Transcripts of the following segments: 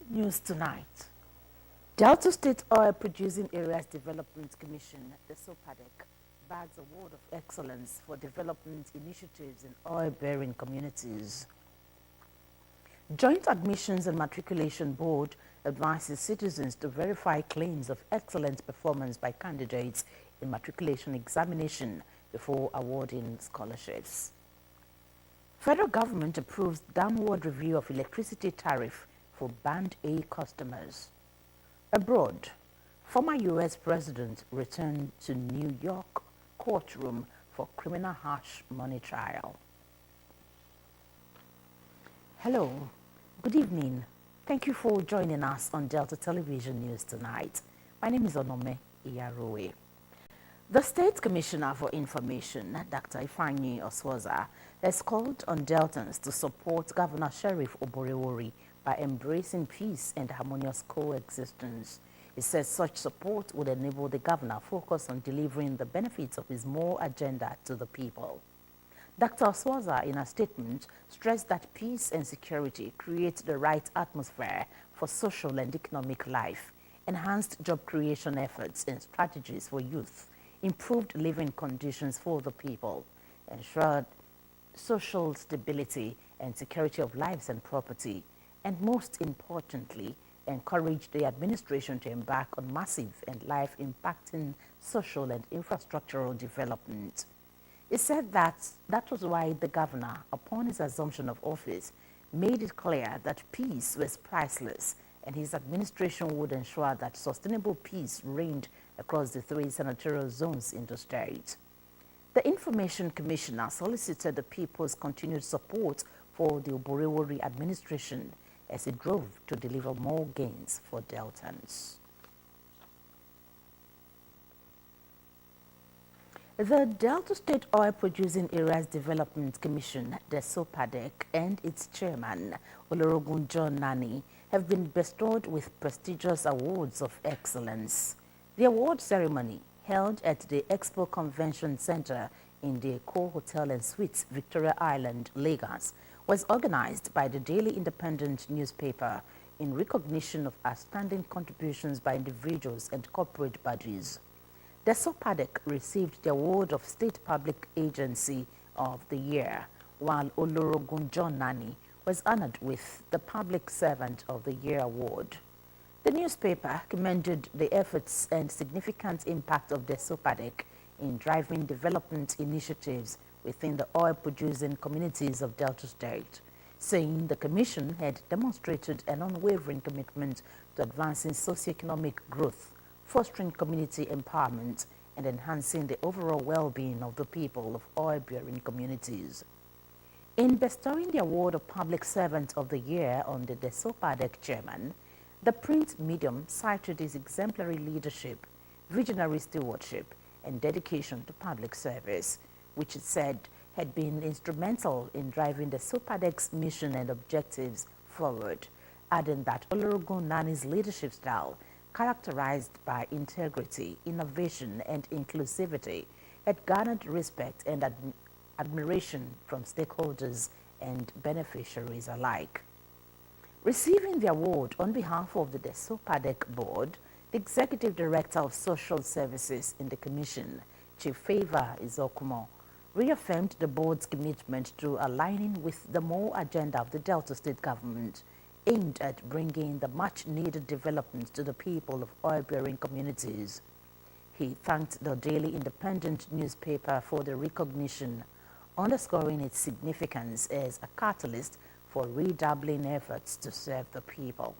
News tonight. Delta State Oil Producing Areas Development Commission, the SOPADEC, bags Award of Excellence for Development Initiatives in Oil-Bearing Communities. Joint Admissions and Matriculation Board advises citizens to verify claims of excellent performance by candidates in matriculation examination before awarding scholarships. Federal government approves downward review of electricity tariff for Band A customers. Abroad, former U.S. President returned to New York courtroom for criminal harsh money trial. Hello, good evening. Thank you for joining us on Delta Television News tonight. My name is Onome Iyarowe. The State Commissioner for Information, Dr. Ifeanyi Oswoza, has called on Deltans to support Governor Sheriff Oborevwori by embracing peace and harmonious coexistence. He says such support would enable the governor focus on delivering the benefits of his more agenda to the people. Dr. Oswoza, in a statement, stressed that peace and security create the right atmosphere for social and economic life, enhanced job creation efforts and strategies for youth, improved living conditions for the people, ensured social stability and security of lives and property, and most importantly, encouraged the administration to embark on massive and life-impacting social and infrastructural development. He said that was why the governor, upon his assumption of office, made it clear that peace was priceless, and his administration would ensure that sustainable peace reigned across the 3 senatorial zones in the state. The Information Commissioner solicited the people's continued support for the Oborevwori administration as it drove to deliver more gains for Deltans. The Delta State Oil Producing Areas Development Commission, the SOPADEC, and its chairman, Olusegun John Nani, have been bestowed with prestigious awards of excellence. The award ceremony, held at the Expo Convention Center in the Eko Hotel and Suites, Victoria Island, Lagos, was organized by the Daily Independent newspaper in recognition of outstanding contributions by individuals and corporate bodies. The SOPADEC received the award of State Public Agency of the Year, while Olusegun John Nani was honored with the Public Servant of the Year award. The newspaper commended the efforts and significant impact of the SOPADEC in driving development initiatives within the oil-producing communities of Delta State, saying the Commission had demonstrated an unwavering commitment to advancing socioeconomic growth, fostering community empowerment, and enhancing the overall well-being of the people of oil-bearing communities. In bestowing the award of Public Servant of the Year on the SOPADEC chairman, the print medium cited his exemplary leadership, visionary stewardship, and dedication to public service, which it said had been instrumental in driving the SOPADEC's mission and objectives forward, adding that Olusegun Nani's leadership style, characterized by integrity, innovation, and inclusivity, had garnered respect and admiration from stakeholders and beneficiaries alike. Receiving the award on behalf of the SOPADEC board, the Executive Director of Social Services in the Commission, Chief Favor Izokumo, reaffirmed the board's commitment to aligning with the more agenda of the Delta State government aimed at bringing the much-needed developments to the people of oil-bearing communities. He thanked the Daily Independent newspaper for the recognition, underscoring its significance as a catalyst for redoubling efforts to serve the people.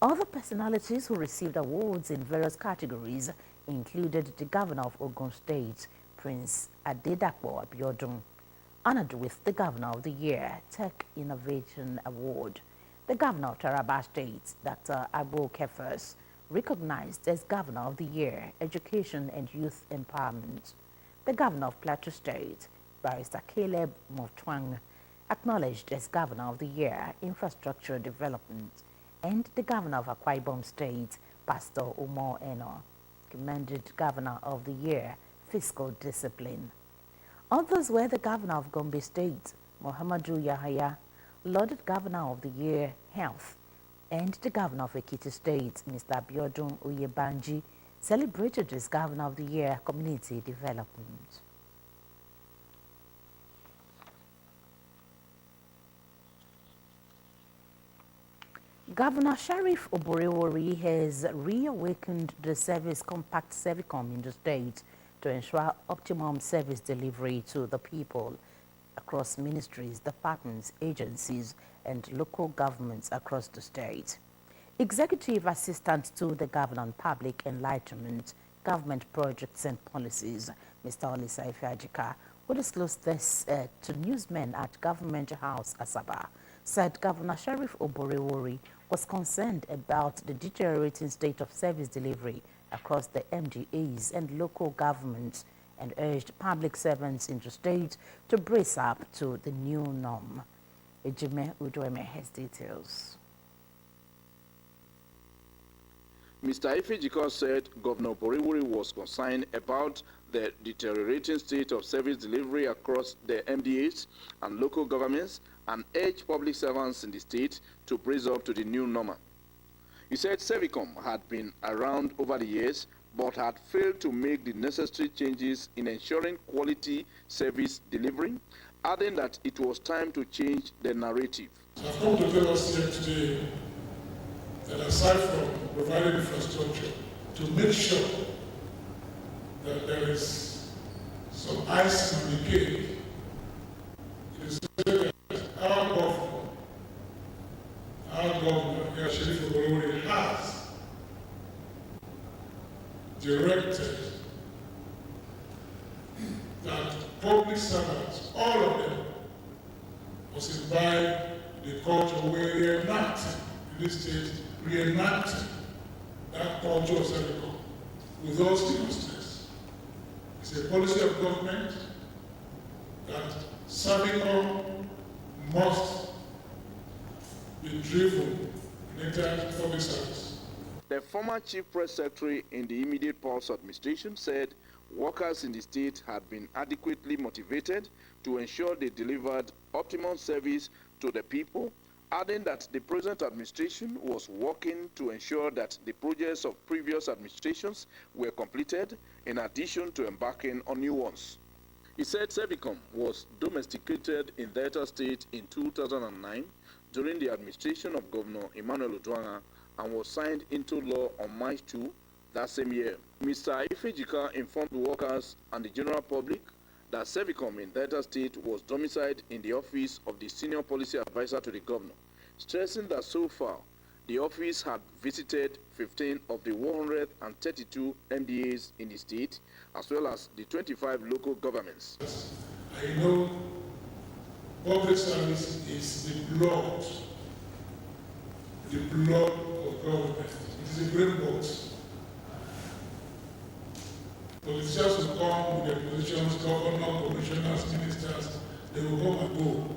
Other personalities who received awards in various categories included the Governor of Ogun State, Prince Adedapo Abiodun, honored with the Governor of the Year Tech Innovation Award, the Governor of Taraba State, Dr. Agbo Kefers, recognized as Governor of the Year Education and Youth Empowerment, the Governor of Plateau State, Barrister Caleb Motwang, acknowledged as Governor of the Year Infrastructure Development, and the Governor of Akwa Ibom State, Pastor Umar Eno, commended Governor of the Year Fiscal Discipline. Others were the Governor of Gombe State, Muhammadu Yahaya, lauded Governor of the Year Health, And the governor of Ekiti State, Mr. Abiodun Oyebanji, celebrated as Governor of the Year Community Development. Governor Sheriff Oborevwori has reawakened the service compact Servicom in the state to ensure optimum service delivery to the people across ministries, departments, agencies, and local governments across the state. Executive Assistant to the Governor on Public Enlightenment, Government Projects and Policies, Mr. Olisa Ifeajika, who disclosed this to newsmen at Government House, Asaba, said Governor Sheriff Oborevwori was concerned about the deteriorating state of service delivery across the MDAs and local governments and urged public servants in the state to brace up to the new norm. Ejime Udoeme has details. Mr. Ifejika said Governor Oborevwori was concerned about the deteriorating state of service delivery across the MDAs and local governments and urged public servants in the state to brace up to the new normal. He said Servicom had been around over the years but had failed to make the necessary changes in ensuring quality service delivery, adding that it was time to change the narrative. I've come to tell us here today that aside from providing infrastructure, to make sure that there is some ice on the cake, it is said that our governor, Sheriff Oborevwori, has directed that public servants, all of them, must imbibe the culture where they are not in this state, reenacting that culture of Servicom with all seriousness. It's a policy of government that Servicom must be driven in entire public service. The former chief press secretary in the immediate Pulse administration said workers in the state had been adequately motivated to ensure they delivered optimum service to the people, adding that the present administration was working to ensure that the projects of previous administrations were completed in addition to embarking on new ones. He said Servicom was domesticated in Delta State in 2009 during the administration of Governor Emmanuel Oduanga and was signed into law on March 2 that same year. Mr. Ifejika informed workers and the general public that Servicom in Delta State was domiciled in the office of the Senior Policy Advisor to the Governor, stressing that so far the office had visited 15 of the 132 MDAs in the state, as well as the 25 local governments. I know public service is the blood of government. It is a great box. Politicians will come with their positions, governors, commissioners, ministers, they will come and go,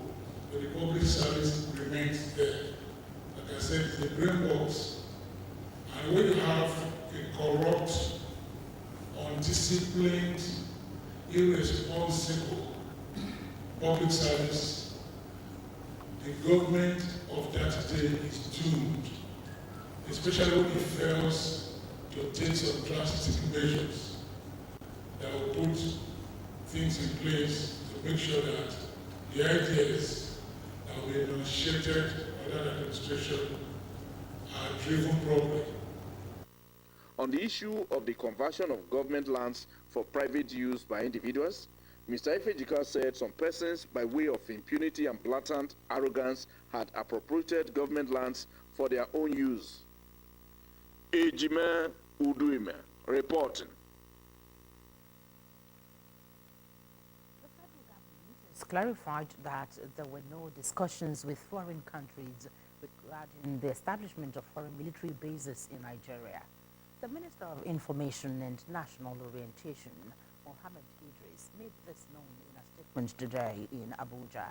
but the public service remains there. Like I said, it's a brain box. And when you have a corrupt, undisciplined, irresponsible public service, the government of that day is doomed, especially when it fails to take some drastic measures that will put things in place to make sure that the ideas that will be initiated by that administration are driven properly. On the issue of the conversion of government lands for private use by individuals, Mr. Ifejika said some persons, by way of impunity and blatant arrogance, had appropriated government lands for their own use. Ejime Udueme reporting. Clarified that there were no discussions with foreign countries regarding the establishment of foreign military bases in Nigeria. The Minister of Information and National Orientation, Mohammed Idris, made this known in a statement today in Abuja.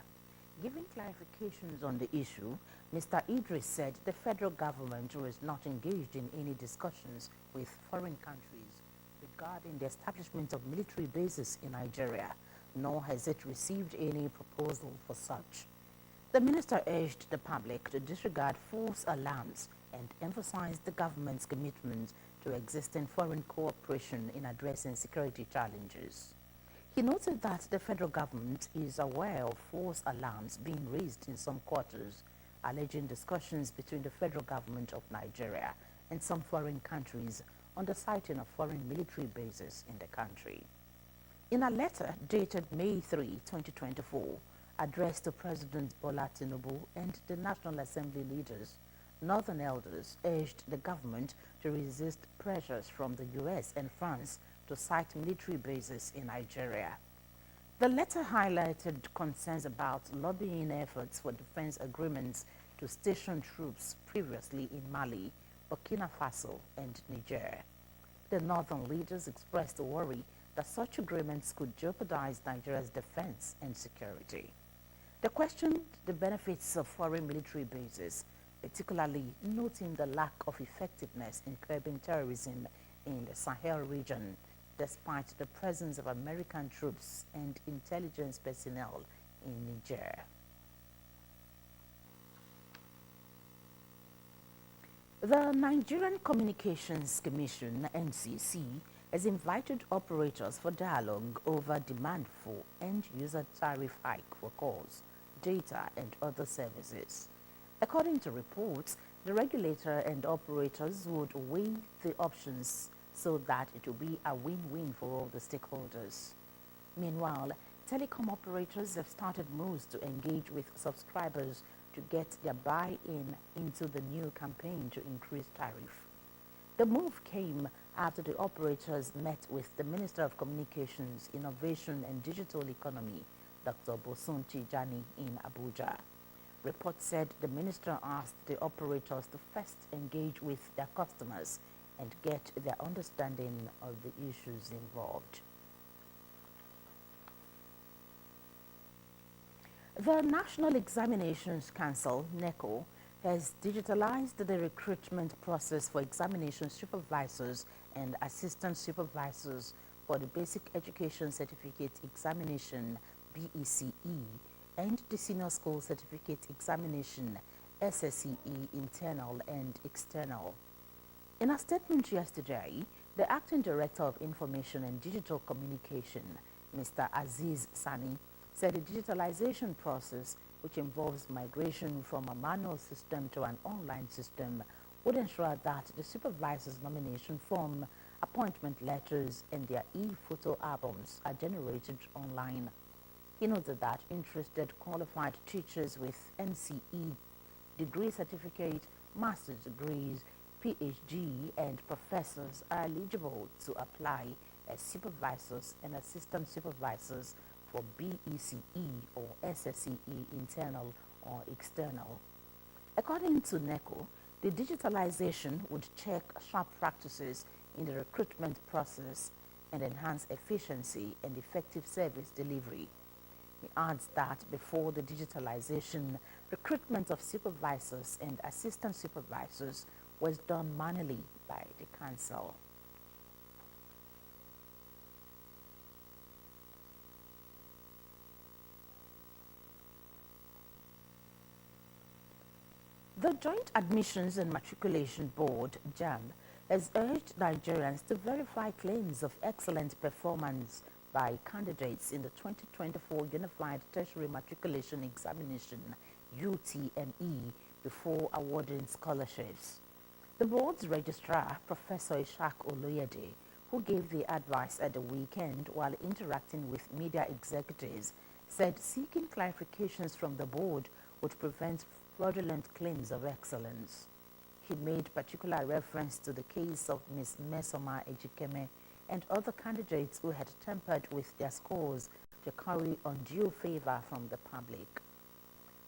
Giving clarifications on the issue, Mr. Idris said the federal government was not engaged in any discussions with foreign countries regarding the establishment of military bases in Nigeria, nor has it received any proposal for such. The minister urged the public to disregard false alarms and emphasized the government's commitment to existing foreign cooperation in addressing security challenges. He noted that the federal government is aware of false alarms being raised in some quarters, alleging discussions between the federal government of Nigeria and some foreign countries on the siting of foreign military bases in the country. In a letter dated May 3, 2024, addressed to President Bola Tinubu and the National Assembly leaders, Northern elders urged the government to resist pressures from the US and France to site military bases in Nigeria. The letter highlighted concerns about lobbying efforts for defense agreements to station troops previously in Mali, Burkina Faso, and Niger. The northern leaders expressed worry that such agreements could jeopardize Nigeria's defense and security. They questioned the benefits of foreign military bases, particularly noting the lack of effectiveness in curbing terrorism in the Sahel region, despite the presence of American troops and intelligence personnel in Niger. The Nigerian Communications Commission, NCC, has invited operators for dialogue over demand for end-user tariff hike for calls, data, and other services. According to reports, the regulator and operators would weigh the options so that it will be a win-win for all the stakeholders. Meanwhile, telecom operators have started moves to engage with subscribers to get their buy-in into the new campaign to increase tariff. The move came after the operators met with the Minister of Communications, Innovation and Digital Economy, Dr. Bosun Tijani, in Abuja. Reports said the minister asked the operators to first engage with their customers and get their understanding of the issues involved. The National Examinations Council, NECO, has digitalized the recruitment process for examination supervisors and assistant supervisors for the Basic Education Certificate Examination, BECE, and the Senior School Certificate Examination, SSCE, internal and external. In a statement yesterday, the Acting Director of Information and Digital Communication, Mr. Aziz Sani, said the digitalization process, which involves migration from a manual system to an online system, would ensure that the supervisor's nomination form, appointment letters, and their e-photo albums are generated online. He noted that interested qualified teachers with NCE degree certificate, master's degrees, PhD, and professors are eligible to apply as supervisors and assistant supervisors for BECE or SSCE, internal or external. According to NECO, the digitalization would check sharp practices in the recruitment process and enhance efficiency and effective service delivery. He adds that before the digitalization, recruitment of supervisors and assistant supervisors was done manually by the council. The Joint Admissions and Matriculation Board, JAMB, has urged Nigerians to verify claims of excellent performance by candidates in the 2024 Unified Tertiary Matriculation Examination, UTME, before awarding scholarships. The board's registrar, Professor Ishak Oloyede, who gave the advice at the weekend while interacting with media executives, said seeking clarifications from the board would prevent fraudulent claims of excellence. He made particular reference to the case of Ms. Mesoma Ejikeme and other candidates who had tampered with their scores to curry undue favor from the public.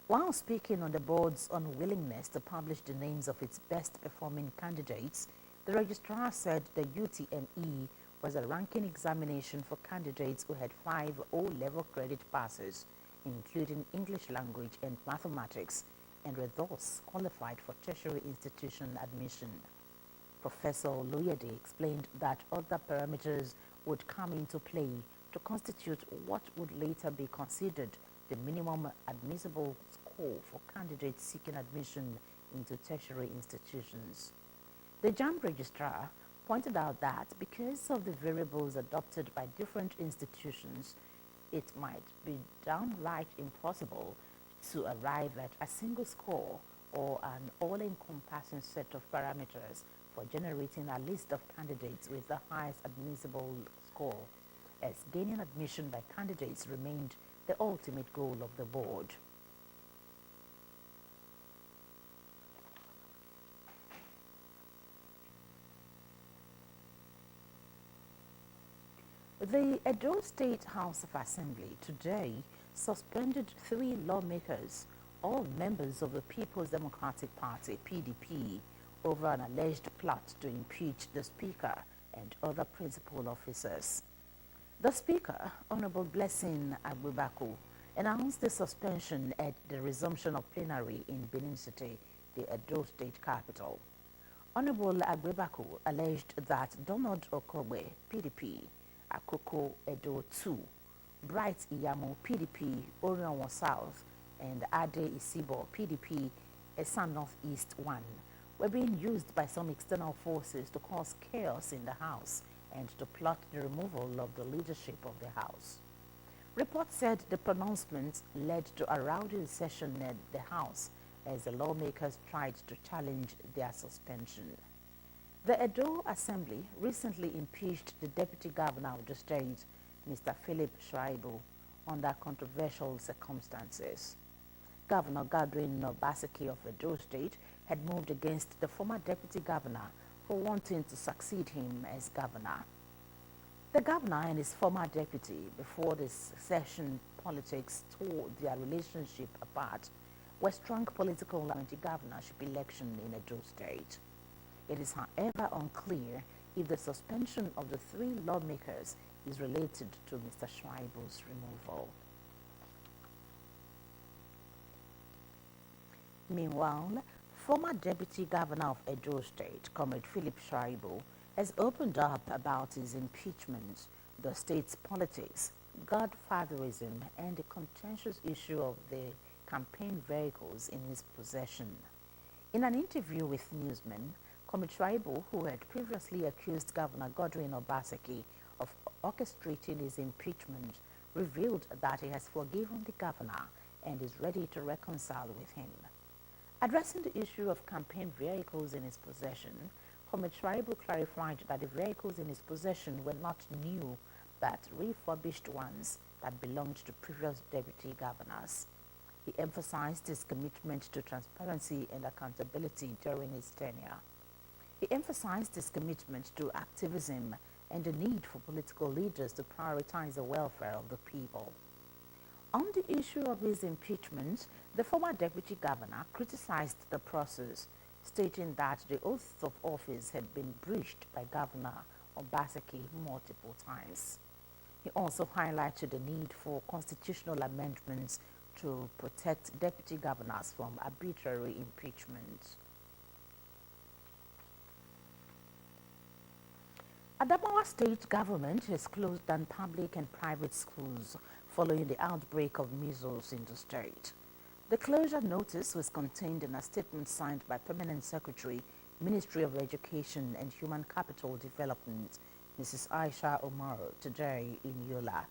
While speaking on the board's unwillingness to publish the names of its best performing candidates, the registrar said the UTME was a ranking examination for candidates who had 5 O-level credit passes, including English language and mathematics, and were thus qualified for tertiary institution admission. Professor Oloyede explained that other parameters would come into play to constitute what would later be considered the minimum admissible score score for candidates seeking admission into tertiary institutions. The JAMB registrar pointed out that because of the variables adopted by different institutions, it might be downright impossible to arrive at a single score or an all-encompassing set of parameters for generating a list of candidates with the highest admissible score, as gaining admission by candidates remained the ultimate goal of the board. The Edo State House of Assembly today suspended 3 lawmakers, all members of the People's Democratic Party (PDP), over an alleged plot to impeach the Speaker and other principal officers. The Speaker, Honorable Blessing Agbebaku, announced the suspension at the resumption of plenary in Benin City, the Edo State capital. Honorable Agbebaku alleged that Donald Okogbe, PDP, Akoko Edo 2, Bright Iyamo, PDP, Orionwa South, and Ade Isibo, PDP, Esan Northeast 1, were being used by some external forces to cause chaos in the House and to plot the removal of the leadership of the House. Reports said the pronouncement led to a rowdy session at the House as the lawmakers tried to challenge their suspension. The Edo Assembly recently impeached the Deputy Governor of the state, Mr. Philip Shuaibu, under controversial circumstances. Governor Godwin Obaseki of Edo State had moved against the former Deputy Governor for wanting to succeed him as governor. The governor and his former deputy, before the secession politics tore their relationship apart, were strong political anti-governorship election in Edo State. It is, however, unclear if the suspension of the 3 lawmakers is related to Mr. Shuaibu's removal. Meanwhile, former Deputy Governor of Edo State, Comrade Philip Shuaibu, has opened up about his impeachment, the state's politics, godfatherism, and the contentious issue of the campaign vehicles in his possession. In an interview with newsmen, Comrade Shuaibu, who had previously accused Governor Godwin Obaseki of orchestrating his impeachment, revealed that he has forgiven the governor and is ready to reconcile with him. Addressing the issue of campaign vehicles in his possession, Comrade Shuaibu clarified that the vehicles in his possession were not new, but refurbished ones that belonged to previous deputy governors. He emphasized his commitment to transparency and accountability during his tenure. He emphasized his commitment to activism and the need for political leaders to prioritize the welfare of the people. On the issue of his impeachment, the former deputy governor criticized the process, stating that the oath of office had been breached by Governor Obaseki multiple times. He also highlighted the need for constitutional amendments to protect deputy governors from arbitrary impeachment. Adamawa state government has closed down public and private schools following the outbreak of measles in the state. The closure notice was contained in a statement signed by Permanent Secretary, Ministry of Education and Human Capital Development, Mrs. Aisha Umaru, today in Yola.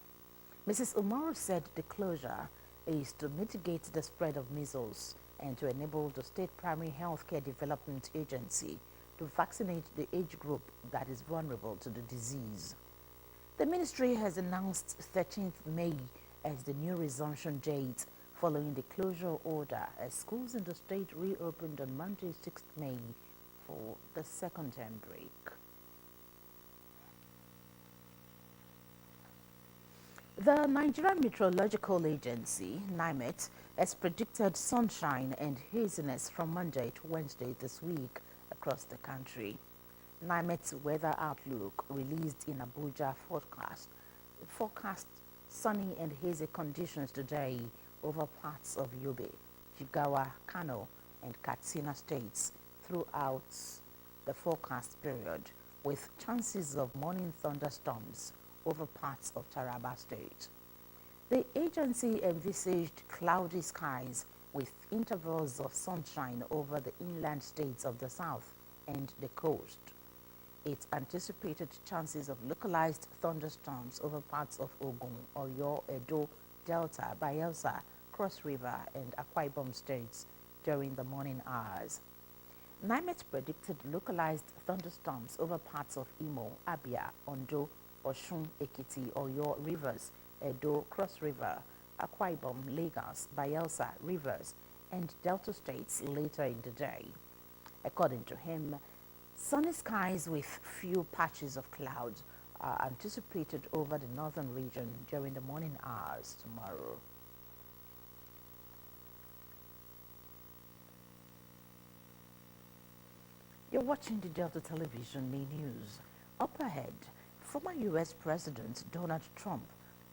Mrs. Umaru said the closure is to mitigate the spread of measles and to enable the State Primary Healthcare Development Agency to vaccinate the age group that is vulnerable to the disease. The ministry has announced 13th May as the new resumption date following the closure order as schools in the state reopened on Monday 6th May for the second term break. The Nigerian Meteorological Agency, NIMET, has predicted sunshine and haziness from Monday to Wednesday this week across the country. NIMET's weather outlook released in Abuja forecast sunny and hazy conditions today over parts of Yobe, Jigawa, Kano, and Katsina states throughout the forecast period, with chances of morning thunderstorms over parts of Taraba State. The agency envisaged cloudy skies with intervals of sunshine over the inland states of the south and the coast. It's anticipated chances of localized thunderstorms over parts of Ogun, Oyo, Edo, Delta, Bayelsa, Cross River, and Akwa Ibom states during the morning hours. NIMET predicted localized thunderstorms over parts of Imo, Abia, Ondo, Osun, Ekiti, Oyo, Rivers, Edo, Cross River, Akwa Ibom, Lagos, Bayelsa, Rivers, and Delta states later in the day. According to him, sunny skies with few patches of clouds are anticipated over the northern region during the morning hours tomorrow. You're watching the Delta Television Main News. Up ahead, former U.S. President Donald Trump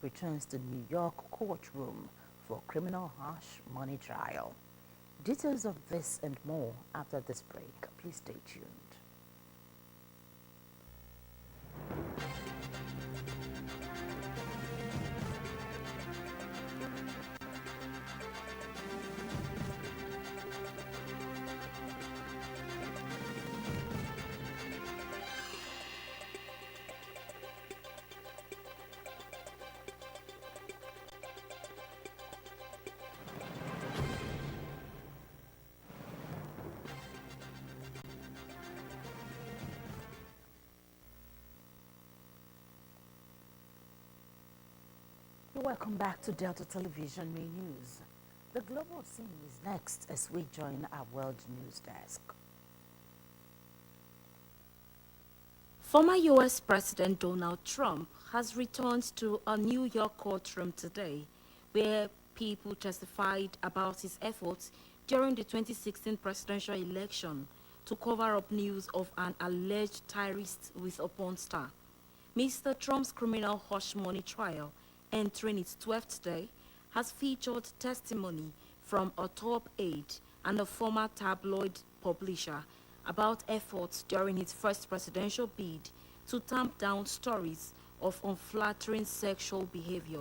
returns to New York courtroom for criminal harsh money trial. Details of this and more after this break. Please stay tuned. Welcome back to Delta Television Main News. The global scene is next as we join our world news desk. Former U.S. President Donald Trump has returned to a New York courtroom today, where people testified about his efforts during the 2016 presidential election to cover up news of an alleged terrorist with a porn star. Mr. Trump's criminal hush money trial, entering its 12th day, has featured testimony from a top aide and a former tabloid publisher about efforts during his first presidential bid to tamp down stories of unflattering sexual behavior.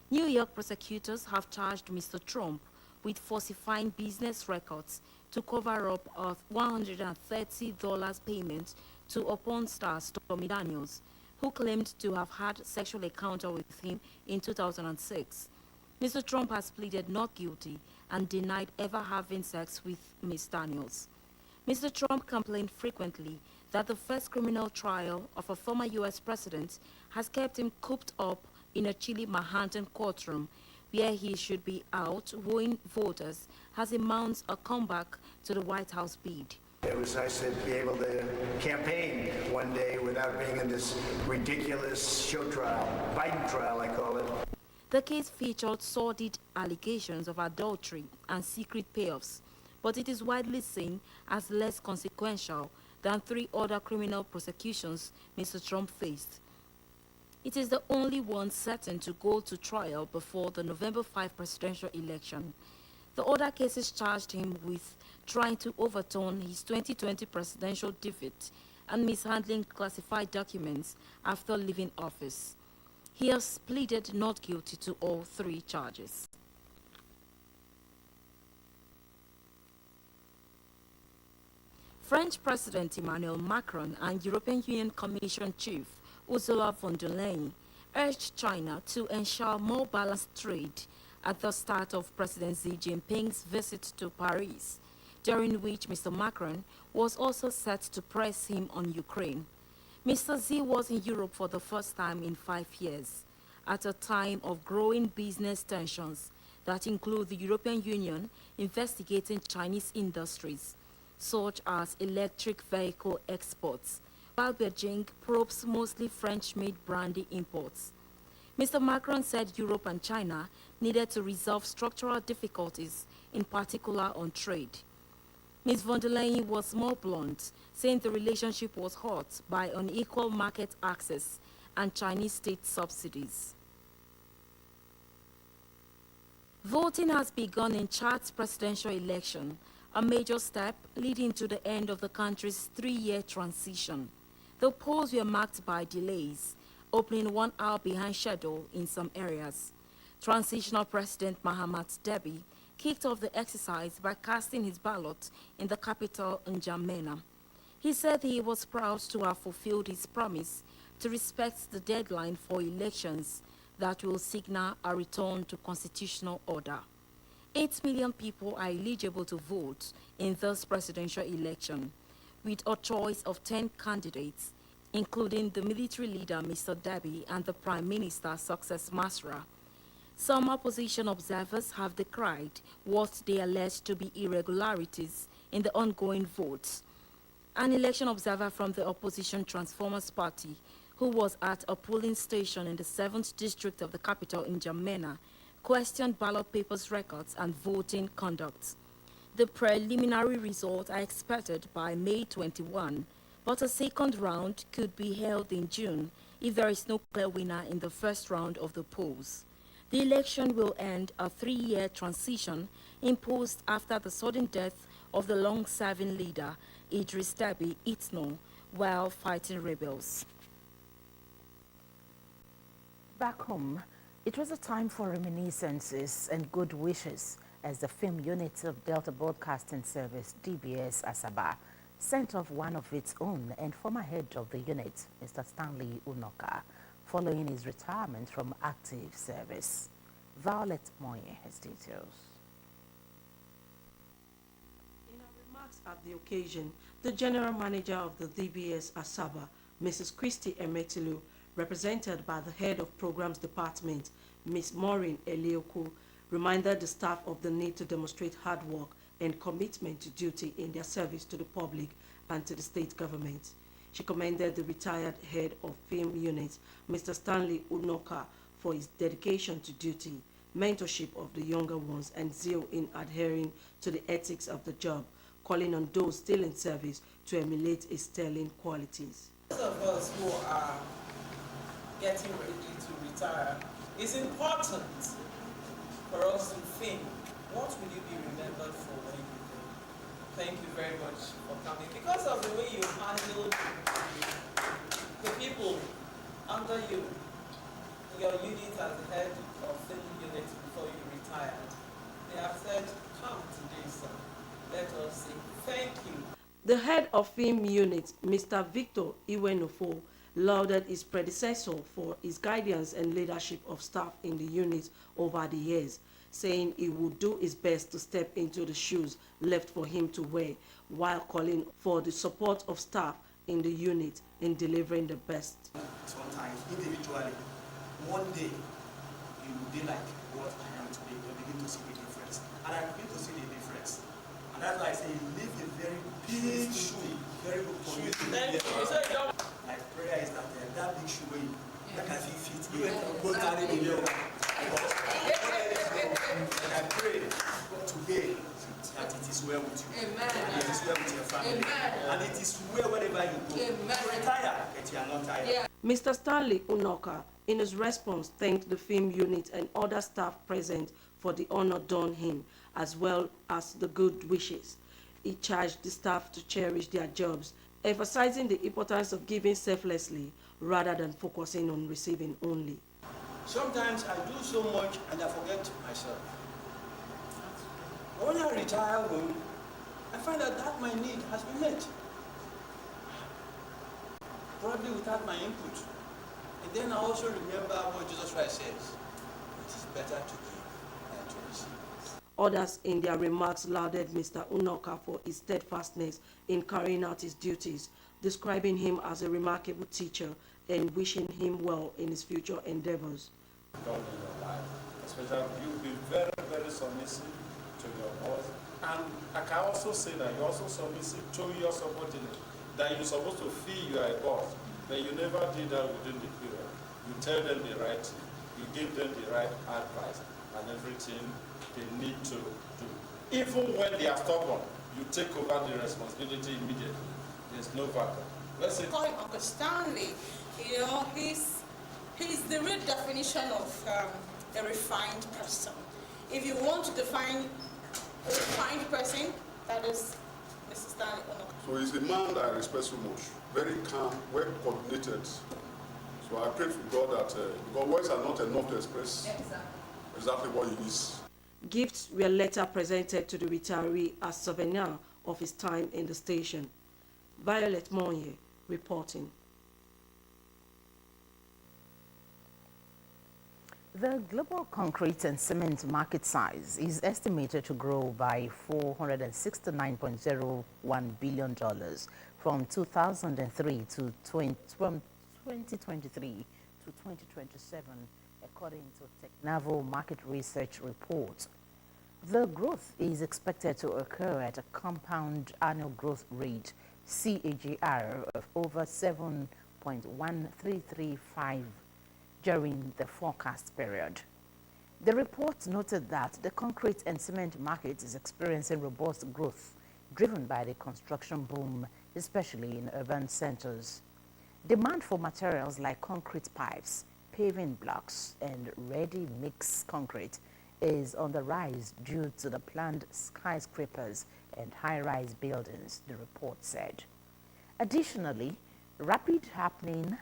New York prosecutors have charged Mr. Trump with falsifying business records to cover up a $130 payment to a porn star, Stormy Daniels, who claimed to have had sexual encounter with him in 2006. Mr. Trump has pleaded not guilty and denied ever having sex with Ms. Daniels. Mr. Trump complained frequently that the first criminal trial of a former U.S. president has kept him cooped up in a chilly Manhattan courtroom, where he should be out wooing voters as he mounts a comeback to the White House bid. It was nice to be able to campaign one day without being in this ridiculous show trial, Biden trial, I call it. The case featured sordid allegations of adultery and secret payoffs, but it is widely seen as less consequential than 3 other criminal prosecutions Mr. Trump faced. It is the only one certain to go to trial before the November 5 presidential election. The other cases charged him with trying to overturn his 2020 presidential defeat and mishandling classified documents after leaving office. He has pleaded not guilty to all 3 charges. French President Emmanuel Macron and European Union Commission Chief Ursula von der Leyen urged China to ensure more balanced trade at the start of President Xi Jinping's visit to Paris, during which Mr. Macron was also set to press him on Ukraine. Mr. Xi was in Europe for the first time in 5 years, at a time of growing business tensions that include the European Union investigating Chinese industries, such as electric vehicle exports, while Beijing probes mostly French-made brandy imports. Mr. Macron said Europe and China needed to resolve structural difficulties, in particular on trade. Ms. von der Leyen was more blunt, saying the relationship was hurt by unequal market access and Chinese state subsidies. Voting has begun in Chad's presidential election, a major step leading to the end of the country's 3-year transition. The polls were marked by delays, opening 1 hour behind schedule in some areas. Transitional President Mahamat Deby kicked off the exercise by casting his ballot in the capital N'Djamena. He said he was proud to have fulfilled his promise to respect the deadline for elections that will signal a return to constitutional order. 8 million people are eligible to vote in this presidential election, with a choice of 10 candidates, including the military leader Mr. Dabi and the Prime Minister Success Masra. Some opposition observers have decried what they allege to be irregularities in the ongoing votes. An election observer from the opposition Transformers Party, who was at a polling station in the 7th district of the capital in N'Djamena, questioned ballot papers records and voting conduct. The preliminary results are expected by May 21, but a second round could be held in June if there is no clear winner in the first round of the polls. The election will end a 3-year transition imposed after the sudden death of the long-serving leader Idris Deby Itno while fighting rebels. Back home, it was a time for reminiscences and good wishes as the film unit of Delta Broadcasting Service, DBS Asaba, sent off one of its own and former head of the unit, Mr. Stanley Unoka, following his retirement from active service. Violet Moye has details. In her remarks at the occasion, the general manager of the DBS Asaba, Mrs. Christy Emetilu, represented by the head of programs department, Ms. Maureen Elioku, reminded the staff of the need to demonstrate hard work and commitment to duty in their service to the public and to the state government. She commended the retired head of film unit, Mr. Stanley Unoka, for his dedication to duty, mentorship of the younger ones, and zeal in adhering to the ethics of the job, calling on those still in service to emulate his sterling qualities. Those of us who are getting ready to retire, it's important for us to think, what will you be remembered for when you go? Thank you very much for coming. Because of the way you handled the people under you, your unit as the head of film unit before you retired, they have said, come today, sir. Let us say thank you. The head of film unit, Mr. Victor Iwenofo, lauded his predecessor for his guidance and leadership of staff in the unit over the years, saying he would do his best to step into the shoes left for him to wear, while calling for the support of staff in the unit in delivering the best. Sometimes individually, one day you will be like what I am today, you begin to see the difference. And I begin to see the difference. And that's why I say you live a very big shoe, very good community. My prayer is that that big shoe way, that can fit you and go carry the young. And I pray today that it is well with you. Amen. And it is well with your family. Amen. And it is well wherever you go. Amen. You retire, but you are not tired. Yeah. Mr. Stanley Unoka, in his response, thanked the film unit and other staff present for the honor done him, as well as the good wishes. He charged the staff to cherish their jobs, emphasizing the importance of giving selflessly rather than focusing on receiving only. Sometimes I do so much and I forget myself. But when I retire home, I find that my need has been met. Probably without my input. And then I also remember what Jesus Christ says. It is better to give than to receive. Others in their remarks lauded Mr. Unoka for his steadfastness in carrying out his duties, describing him as a remarkable teacher and wishing him well in his future endeavors. God in your life, especially you be very, very submissive to your boss. And I can also say that you're also submissive to your subordinate, that you're supposed to feel you are a boss, but you never did that within the period. You tell them the right thing, you give them the right advice and everything they need to do. Even when they are stubborn, you take over the responsibility immediately. There's no vacuum. Let's say call him Uncle Stanley. You know, he's the real definition of a refined person. If you want to define a refined person, that is Mr. Stanley Unoka. So he's a man that I respect so much, very calm, well coordinated. So I pray for God that because words are not enough to express exactly what he is. Gifts were later presented to the retiree as souvenir of his time in the station. Violet Monye reporting. The global concrete and cement market size is estimated to grow by $469.01 billion from 2023 to 2023 to 2027, according to Technavel Market Research report. The growth is expected to occur at a compound annual growth rate, CAGR, of over 7.1335 during the forecast period. The report noted that the concrete and cement market is experiencing robust growth, driven by the construction boom, especially in urban centers. Demand for materials like concrete pipes, paving blocks, and ready-mix concrete is on the rise due to the planned skyscrapers and high-rise buildings, the report said. Additionally, rapid hardening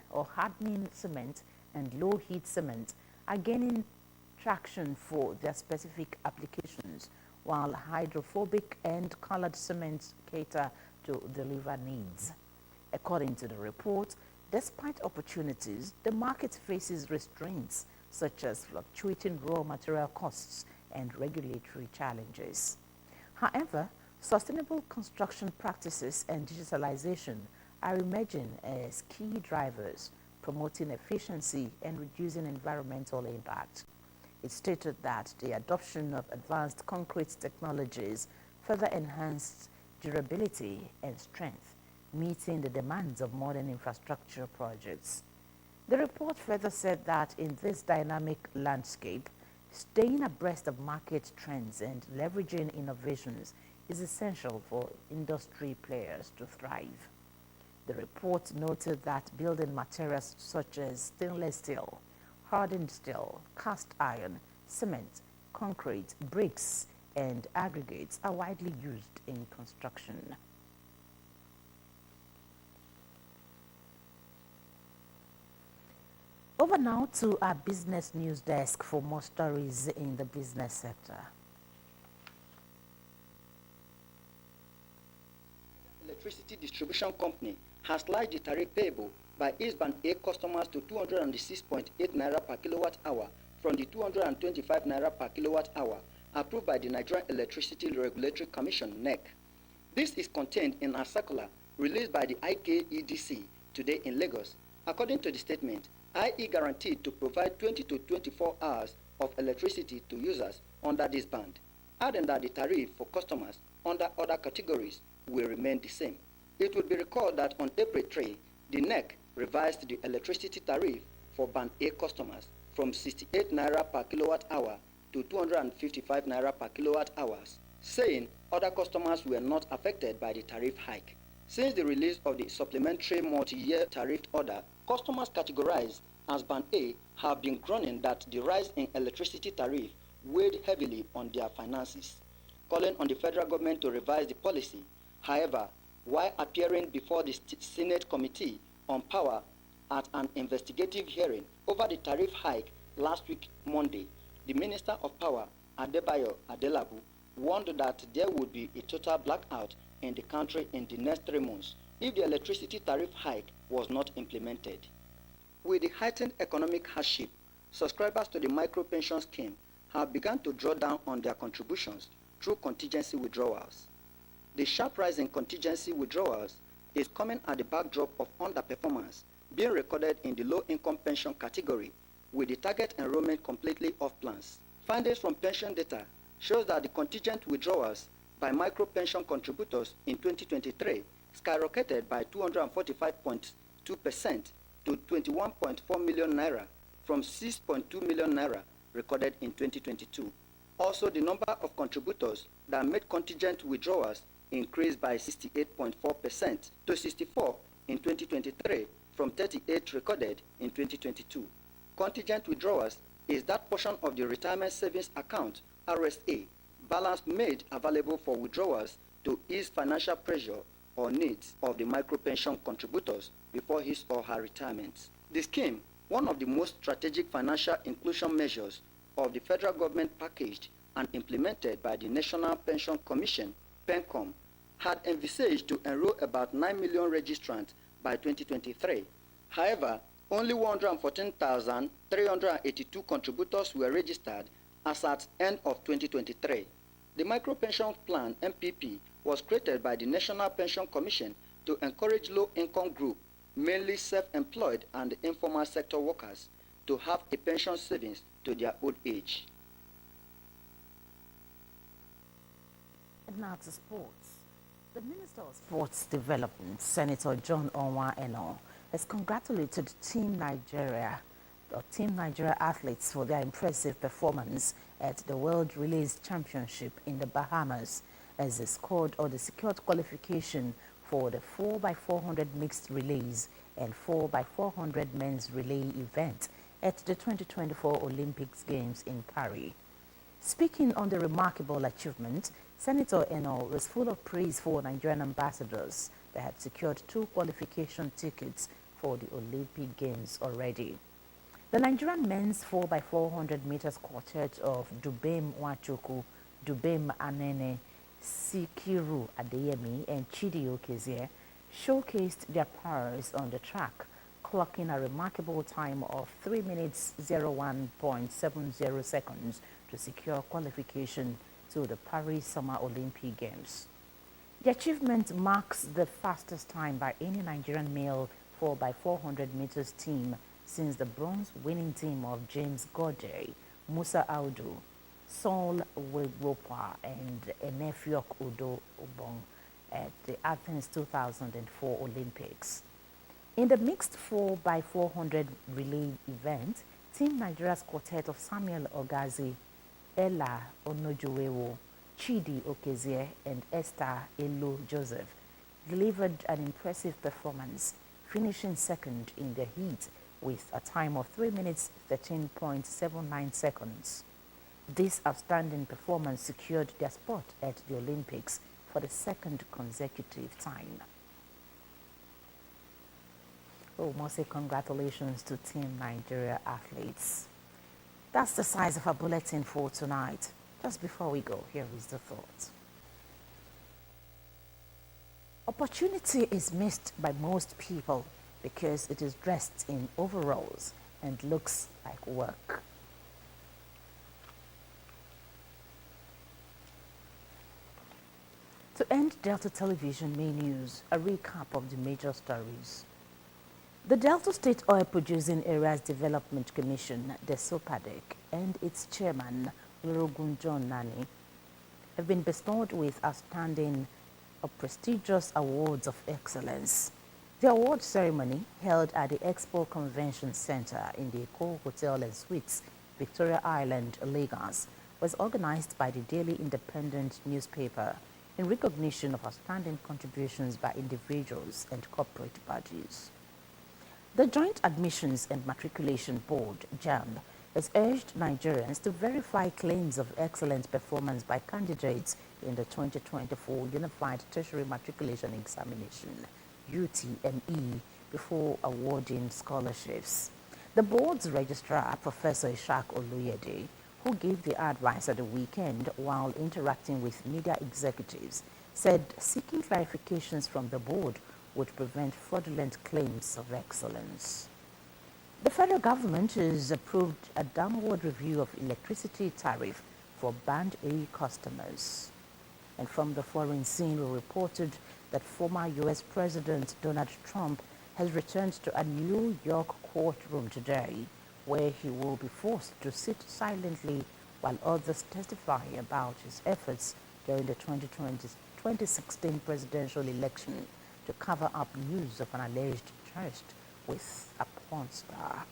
cement and low-heat cement are gaining traction for their specific applications, while hydrophobic and colored cements cater to deliver needs. According to the report, despite opportunities, the market faces restraints such as fluctuating raw material costs and regulatory challenges. However, sustainable construction practices and digitalization are emerging as key drivers, promoting efficiency and reducing environmental impact. It stated that the adoption of advanced concrete technologies further enhanced durability and strength, meeting the demands of modern infrastructure projects. The report further said that in this dynamic landscape, staying abreast of market trends and leveraging innovations is essential for industry players to thrive. The report noted that building materials such as stainless steel, hardened steel, cast iron, cement, concrete, bricks, and aggregates are widely used in construction. Over now to our business news desk for more stories in the business sector. Electricity Distribution Company has slashed the tariff payable by East Band A customers to 206.8 naira per kilowatt hour from the 225 naira per kilowatt hour approved by the Nigerian Electricity Regulatory Commission (NEC). This is contained in a circular released by the IKEDC today in Lagos. According to the statement, IE guaranteed to provide 20 to 24 hours of electricity to users under this band, adding that the tariff for customers under other categories will remain the same. It will be recalled that on April 3, the NEC revised the electricity tariff for Band A customers from 68 naira per kilowatt hour to 255 naira per kilowatt hours, saying other customers were not affected by the tariff hike. Since the release of the supplementary multi-year tariff order, customers categorized as Band A have been groaning that the rise in electricity tariff weighed heavily on their finances, calling on the federal government to revise the policy. However, while appearing before the Senate Committee on Power at an investigative hearing over the tariff hike last week Monday, the Minister of Power, Adebayo Adelabu, warned that there would be a total blackout in the country in the next 3 months if the electricity tariff hike was not implemented. With the heightened economic hardship, subscribers to the micro-pension scheme have begun to draw down on their contributions through contingency withdrawals. The sharp rise in contingency withdrawals is coming at the backdrop of underperformance being recorded in the low-income pension category, with the target enrollment completely off plans. Findings from pension data shows that the contingent withdrawals by micro-pension contributors in 2023 skyrocketed by 245.2% to 21.4 million naira from 6.2 million naira recorded in 2022. Also, the number of contributors that made contingent withdrawals increased by 68.4% to 64 in 2023 from 38 recorded in 2022. Contingent withdrawals is that portion of the retirement savings account RSA balance made available for withdrawals to ease financial pressure or needs of the micro-pension contributors before his or her retirement. The scheme, one of the most strategic financial inclusion measures of the federal government packaged and implemented by the National Pension Commission, PENCOM, had envisaged to enroll about 9 million registrants by 2023. However, only 114,382 contributors were registered as at end of 2023. The Micro Pension Plan, MPP, was created by the National Pension Commission to encourage low-income groups, mainly self-employed and informal sector workers, to have a pension savings to their old age. And now to sports. The Minister of Sports Development, Senator John Onwa-Eno, has congratulated Team Nigeria athletes for their impressive performance at the World Relays Championship in the Bahamas as they secured qualification for the 4x400 mixed relays and 4x400 men's relay event at the 2024 Olympics Games in Paris. Speaking on the remarkable achievement, Senator Eno was full of praise for Nigerian ambassadors that had secured 2 qualification tickets for the Olympic Games already. The Nigerian men's 4x400 meters quartet of Dubem Nwachukwu, Dubem Anene, Sikiru Adeyemi, and Chidi Okezie showcased their powers on the track, clocking a remarkable time of 3 minutes 01.70 seconds to secure qualification to the Paris Summer Olympic Games. The achievement marks the fastest time by any Nigerian male 4x400 meters team since the bronze winning team of James Gorde, Musa Audu, Saul Wewopa, and Enefiok Udo Ubong at the Athens 2004 Olympics. In the mixed 4x400 relay event, Team Nigeria's quartet of Samuel Ogazi, Ella Onojuwewo, Chidi Okezie, and Esther Elo Joseph delivered an impressive performance, finishing second in the heat with a time of 3 minutes 13.79 seconds. This outstanding performance secured their spot at the Olympics for the 2nd consecutive time. We must say congratulations to Team Nigeria athletes. That's the size of our bulletin for tonight. Just before we go, here is the thought. Opportunity is missed by most people because it is dressed in overalls and looks like work. To end Delta Television main news, a recap of the major stories. The Delta State Oil Producing Areas Development Commission, the SOPADEC, and its chairman, Olorogun John Nani, have been bestowed with outstanding or prestigious awards of excellence. The award ceremony, held at the Expo Convention Center in the Eko Hotel and Suites, Victoria Island, Lagos, was organized by the Daily Independent newspaper in recognition of outstanding contributions by individuals and corporate bodies. The Joint Admissions and Matriculation Board, JAMB, has urged Nigerians to verify claims of excellent performance by candidates in the 2024 Unified Tertiary Matriculation Examination, UTME, before awarding scholarships. The board's registrar, Professor Ishak Oluyede, who gave the advice at the weekend while interacting with media executives, said seeking clarifications from the board would prevent fraudulent claims of excellence. The federal government has approved a downward review of electricity tariff for Band A customers. And from the foreign scene, we reported that former U.S. President Donald Trump has returned to a New York courtroom today, where he will be forced to sit silently while others testify about his efforts during the 2016 presidential election to cover up news of an alleged tryst with a porn star.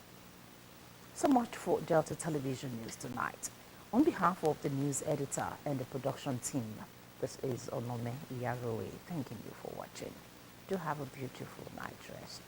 So much for Delta Television News tonight. On behalf of the news editor and the production team, this is Onome Iyaroe thanking you for watching. Do have a beautiful night rest.